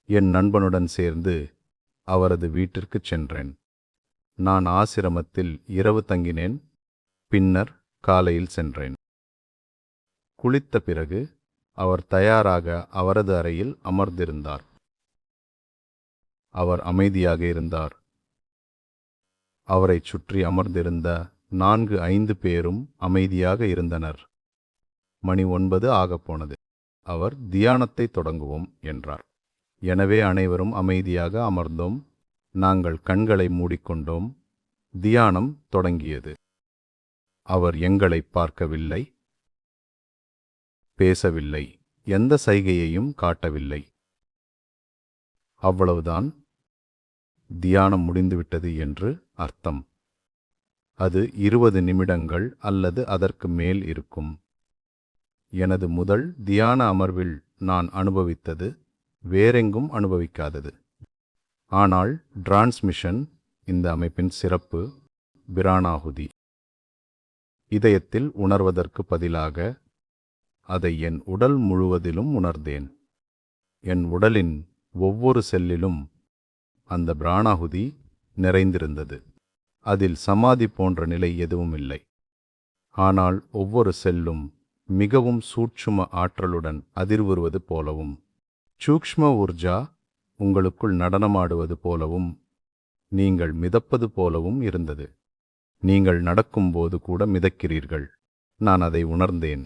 என் நண்பனுடன் சேர்ந்து அவரது வீட்டிற்குச் சென்றேன். நான் ஆசிரமத்தில் இரவு தங்கினேன். பின்னர் காலையில் சென்றேன். குளித்த பிறகு அவர் தயாராக அவரது அறையில் அமர்ந்திருந்தார். அவர் அமைதியாக இருந்தார். அவரைச் சுற்றி அமர்ந்திருந்த 4-5 பேரும் அமைதியாக இருந்தனர். மணி 9 ஆகப்போனது. அவர் தியானத்தை தொடங்குவோம் என்றார். எனவே அனைவரும் அமைதியாக அமர்ந்தோம். நாங்கள் கண்களை மூடிக்கொண்டோம். தியானம் தொடங்கியது. அவர் எங்களை பார்க்கவில்லை, பேசவில்லை, எந்த சைகையையும் காட்டவில்லை. அவ்வளவுதான். தியானம் முடிந்துவிட்டது என்று அர்த்தம். அது 20 நிமிடங்கள் அல்லது அதற்கு மேல் இருக்கும். எனது முதல் தியான அமர்வில் நான் அனுபவித்தது வேறெங்கும் அனுபவிக்காதது. ஆனால் டிரான்ஸ்மிஷன், இந்த அமைப்பின் சிறப்பு, பிராணாகுதி. இதயத்தில் உணர்வதற்கு பதிலாக அதை என் உடல் முழுவதிலும் உணர்ந்தேன். என் உடலின் ஒவ்வொரு செல்லிலும் அந்த பிராணாகுதி நிறைந்திருந்தது. அதில் சமாதி போன்ற நிலை எதுவும் இல்லை. ஆனால் ஒவ்வொரு செல்லும் மிகவும் சூட்சும ஆற்றலுடன் அதிர்வுறுவது போலவும், சூக்ஷ்ம ஊர்ஜா உங்களுக்குள் நடனமாடுவது போலவும், நீங்கள் மிதப்பது போலவும் இருந்தது. நீங்கள் நடக்கும்போது கூட மிதக்கிறீர்கள். நான் அதை உணர்ந்தேன்.